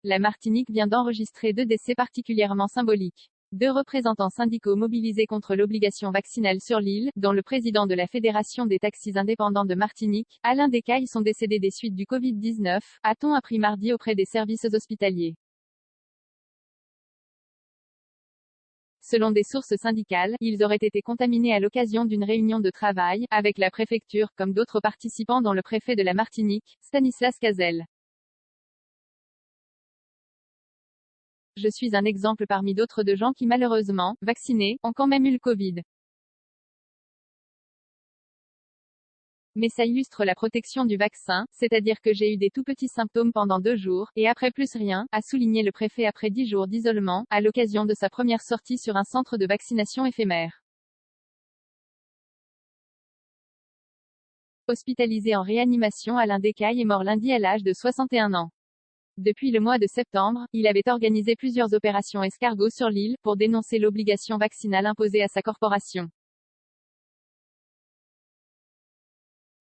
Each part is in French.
La Martinique vient d'enregistrer 2 décès particulièrement symboliques. 2 représentants syndicaux mobilisés contre l'obligation vaccinale sur l'île, dont le président de la Fédération des taxis indépendants de Martinique, Alain Descailles, sont décédés des suites du Covid-19, a-t-on appris mardi auprès des services hospitaliers. Selon des sources syndicales, ils auraient été contaminés à l'occasion d'une réunion de travail, avec la préfecture, comme d'autres participants dont le préfet de la Martinique, Stanislas Cazel. Je suis un exemple parmi d'autres de gens qui malheureusement, vaccinés, ont quand même eu le Covid. Mais ça illustre la protection du vaccin, c'est-à-dire que j'ai eu des tout petits symptômes pendant 2 jours, et après plus rien, a souligné le préfet après 10 jours d'isolement, à l'occasion de sa première sortie sur un centre de vaccination éphémère. Hospitalisé en réanimation, Alain Descailles est mort lundi à l'âge de 61 ans. Depuis le mois de septembre, il avait organisé plusieurs opérations escargots sur l'île, pour dénoncer l'obligation vaccinale imposée à sa corporation.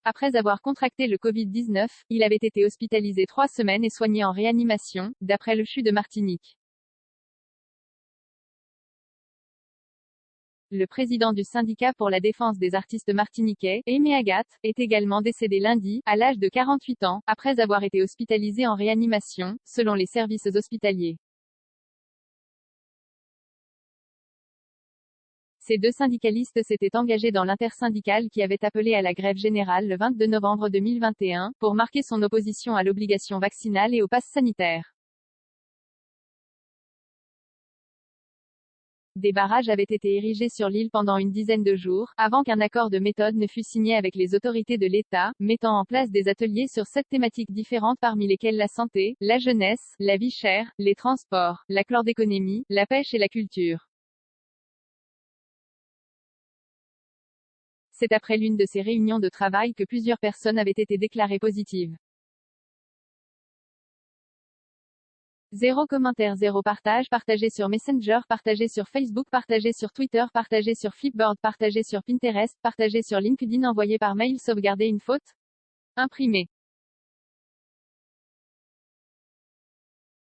Après avoir contracté le Covid-19, il avait été hospitalisé 3 semaines et soigné en réanimation, d'après le CHU de Martinique. Le président du syndicat pour la défense des artistes martiniquais, Aimé Agathe, est également décédé lundi, à l'âge de 48 ans, après avoir été hospitalisé en réanimation, selon les services hospitaliers. Ces 2 syndicalistes s'étaient engagés dans l'intersyndicale qui avait appelé à la grève générale le 22 novembre 2021, pour marquer son opposition à l'obligation vaccinale et au pass sanitaire. Des barrages avaient été érigés sur l'île pendant une dizaine de jours, avant qu'un accord de méthode ne fût signé avec les autorités de l'État, mettant en place des ateliers sur 7 thématiques différentes parmi lesquelles la santé, la jeunesse, la vie chère, les transports, la chlordéconomie, la pêche et la culture. C'est après l'une de ces réunions de travail que plusieurs personnes avaient été déclarées positives. 0 commentaire, 0 partage, partagé sur Messenger, partagé sur Facebook, partagé sur Twitter, partagé sur Flipboard, partagé sur Pinterest, partagé sur LinkedIn, envoyé par mail, sauvegarder une faute, imprimé.